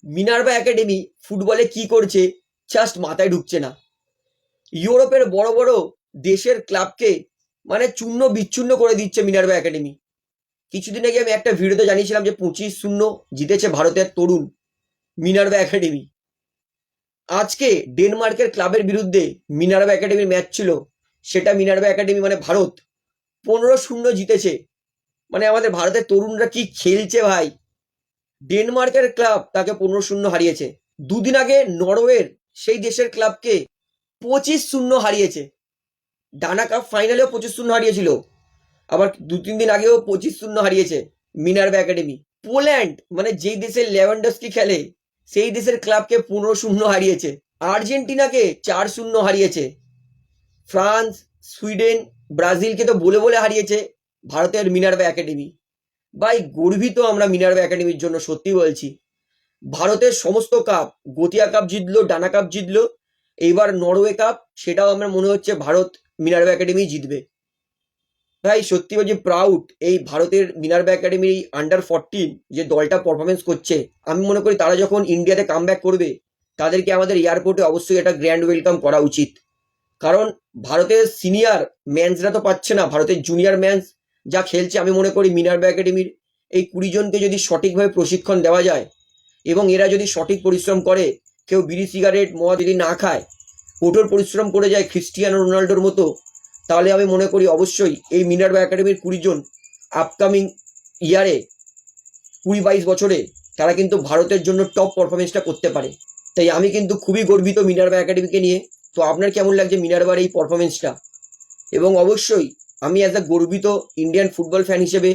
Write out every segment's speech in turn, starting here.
Minerva academy ফুটবলে কি করছে জাস্ট মাথায় ঢুকছে না। ইউরোপের বড় বড় দেশের ক্লাবকে মানে চূর্ণ বিচ্ছিন্ন করে দিচ্ছে মিনার্ভা একাডেমি। কিছুদিন আগে আমি একটা ভিডিওতে জানিয়েছিলাম যে 25-0 জিতেছে ভারতের তরুণ মিনার্ভা একাডেমি। আজকে ডেনমার্কের ক্লাবের বিরুদ্ধে মিনার্ভা একাডেমির ম্যাচ ছিল, সেটা মিনার্ভা একাডেমি মানে ভারত 15-0 জিতেছে। মানে আমাদের ভারতের তরুণরা কি খেলছে ভাই! ডেনমার্কের ক্লাব তাকে 15-0 হারিয়েছে। দুদিন আগে নরওয়ের সেই দেশের ক্লাবকে 25-0 হারিয়েছে। ডানা কাপ ফাইনালেও 25-0 হারিয়েছিল, আবার 2-3 দিন আগেও 25-0 হারিয়েছে মিনার্ভা একাডেমি। পোল্যান্ড মানে যেই দেশের লেভানডস্কি খেলে সেই দেশের ক্লাবকে 15-0 হারিয়েছে। আর্জেন্টিনাকে 4-0 হারিয়েছে। ফ্রান্স, সুইডেন, ব্রাজিলকে তো বলে বলে হারিয়েছে ভারতের মিনার্ভা একাডেমি। ভাই গর্বিত আমরা মিনার্ভা একাডেমির জন্য, সত্যি বলছি। ভারতের সমস্ত কাপ, গতিয়া কাপ জিতলো, ডানা কাপ জিতলো, এইবার নরওয়ে কাপ, সেটাও আমার মনে হচ্ছে ভারত মিনার্ভা একাডেমি জিতবে। ভাই সত্যি বলছি প্রাউড এই ভারতের মিনার্ভা একাডেমির আন্ডার 14 যে দলটা পারফরমেন্স করছে। আমি মনে করি তারা যখন ইন্ডিয়াতে কামব্যাক করবে তাদেরকে আমাদের এয়ারপোর্টে অবশ্যই একটা গ্র্যান্ড ওয়েলকাম করা উচিত। কারণ ভারতের সিনিয়র ম্যানসরা তো পাচ্ছে না, ভারতের জুনিয়র ম্যানস যা খেলছে, আমি মনে করি মিনার্ভা একাডেমির এই 20 জনকে যদি সঠিকভাবে প্রশিক্ষণ দেওয়া যায় এবং এরা যদি সঠিক পরিশ্রম করে, কেউ বিড়ি সিগারেট মদ যদি না খায়, কঠোর পরিশ্রম করে যায় ক্রিস্টিয়ানো রোনাল্ডোর মতো, তাহলে আমি মনে করি অবশ্যই এই মিনার্ভা একাডেমির 20 জন আপকামিং ইয়ারে 20-22 বছরে তারা কিন্তু ভারতের জন্য টপ পারফরমেন্সটা করতে পারে। তাই আমি কিন্তু খুবই গর্বিত মিনার্ভা একাডেমিকে নিয়ে। তো আপনার কেমন লাগছে মিনার্ভার এই পারফরমেন্সটা? এবং অবশ্যই আমি অ্যাজ আ গর্বিত ইন্ডিয়ান ফুটবল ফ্যান হিসেবে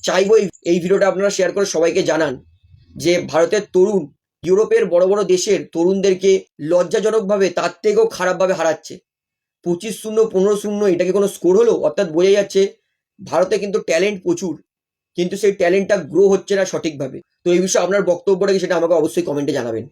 চাইবো এই ভিডিওটা আপনারা শেয়ার করে সবাইকে জানান যে ভারতের তরুণ ইউরোপের বড় বড় দেশের তরুণদেরকে লজ্জাজনকভাবে তার থেকেও খারাপভাবে হারাচ্ছে। 25-0, 15-0 এটা কি কোনো স্কোর হলো? অর্থাৎ বোঝা যাচ্ছে ভারতে কিন্তু ট্যালেন্ট প্রচুর, কিন্তু সেই ট্যালেন্টটা গ্রো হচ্ছে না সঠিকভাবে। তো এই বিষয়ে আপনার বক্তব্যটা কি সেটা আমাকে অবশ্যই কমেন্টে জানাবেন।